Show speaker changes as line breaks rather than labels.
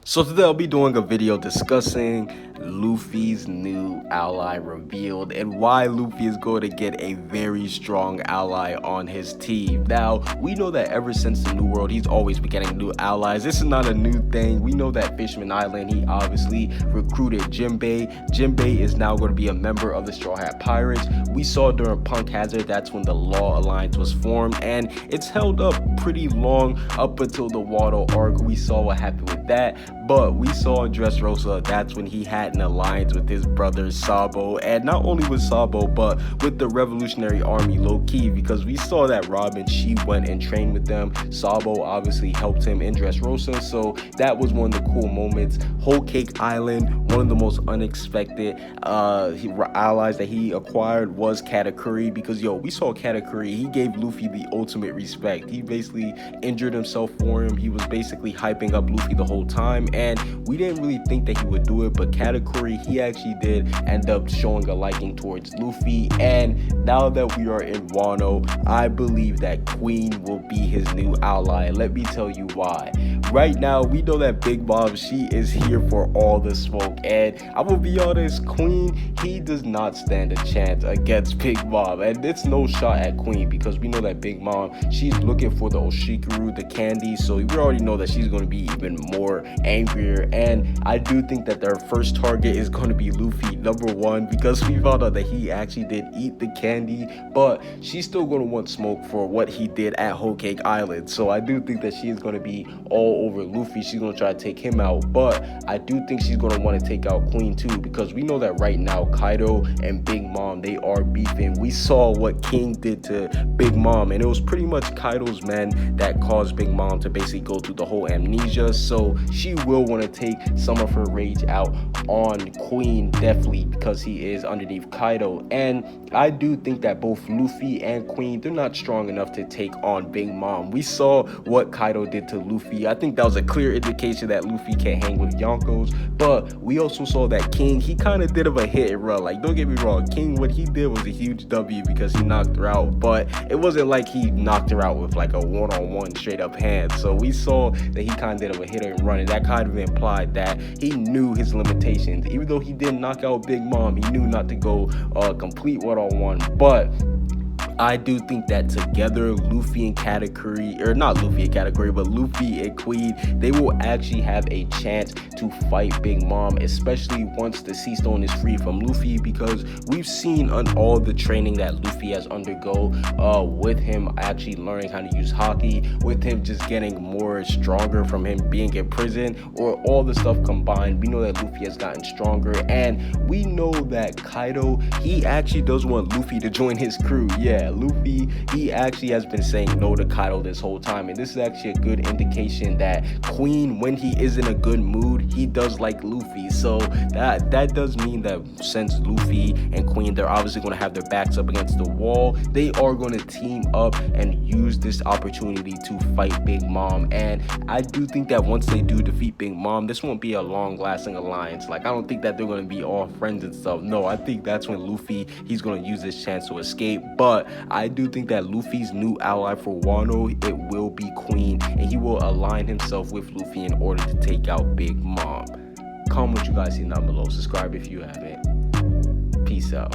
So today I'll be doing a video discussing Luffy's new ally revealed and why Luffy is going to get a very strong ally on his team. Now, we know that ever since the New World, he's always been getting new allies. This is not a new thing. We know that Fishman Island, he obviously recruited Jinbei. Jinbei is now going to be a member of the Straw Hat Pirates. We saw during Punk Hazard, that's when the Law Alliance was formed, and it's held up pretty long up until the Wado arc. We saw what happened with that. But we saw in Dressrosa, that's when he had an alliance with his brother Sabo, and not only with Sabo, but with the Revolutionary Army low-key, because we saw that Robin, she went and trained with them. Sabo obviously helped him in Dressrosa, so that was one of the cool moments. Whole Cake Island, one of the most unexpected allies that he acquired was Katakuri, because we saw Katakuri, he gave Luffy the ultimate respect. He basically injured himself for him. He was basically hyping up Luffy the whole time, and we didn't really think that he would do it, but Katakuri, he actually did end up showing a liking towards Luffy. And now that we are in Wano, I believe that Queen will be his new ally. Let me tell you why. Right now, we know that Big Mom, she is here for all the smoke, and I will be honest, Queen, he does not stand a chance against Big Mom, and it's no shot at Queen, because we know that Big Mom, she's looking for the Oshikuru, the candy, so we already know that she's going to be even more angrier. And I do think that their first target is going to be Luffy, number one, because we found out that he actually did eat the candy, but she's still going to want smoke for what he did at Whole Cake Island. So I do think that she is going to be all over Luffy. She's going to try to take him out, but I do think she's going to want to take out Queen too, because we know that right now Kaido and Big Mom, they are beefing. We saw what King did to Big Mom, and it was pretty much Kaido's men that caused Big Mom to basically go through the whole amnesia. So she will want to take some of her rage out on Queen, definitely, because he is underneath Kaido. And I do think that both Luffy and Queen, they're not strong enough to take on Big Mom. We saw what Kaido did to Luffy. I think that was a clear indication that Luffy can't hang with Yonkos, but we also saw that King, he kind of did of a hit and run. Like, don't get me wrong, King, what he did was a huge W because he knocked her out, but it wasn't like he knocked her out with like a one-on-one straight up hand. So we saw that he kind of did of a hit and run, and that kind of implied that he knew his limitations. Even though he didn't knock out Big Mom, he knew not to go complete one-on-one. But I do think that together, Luffy and Katakuri, or not Luffy and Katakuri, but Luffy and Queen, they will actually have a chance to fight Big Mom, especially once the Sea Stone is free from Luffy, because we've seen on all the training that Luffy has undergo, with him actually learning how to use Haki, with him just getting more stronger from him being in prison, or all the stuff combined. We know that Luffy has gotten stronger, and we know that Kaido, he actually does want Luffy to join his crew. Yeah, Luffy, he actually has been saying no to Kaido this whole time, and this is actually a good indication that Queen, when he is in a good mood, he does like Luffy. So that does mean that since Luffy and Queen, they're obviously going to have their backs up against the wall, they are going to team up and use this opportunity to fight Big Mom. And I do think that once they do defeat Big Mom, this won't be a long-lasting alliance. Like, I don't think that they're going to be all friends and stuff. No, I think that's when Luffy, he's going to use this chance to escape. But I do think that Luffy's new ally for Wano, it will be Queen, and he will align himself with Luffy in order to take out Big Mom. Comment what you guys see down below. Subscribe if you haven't. Peace out.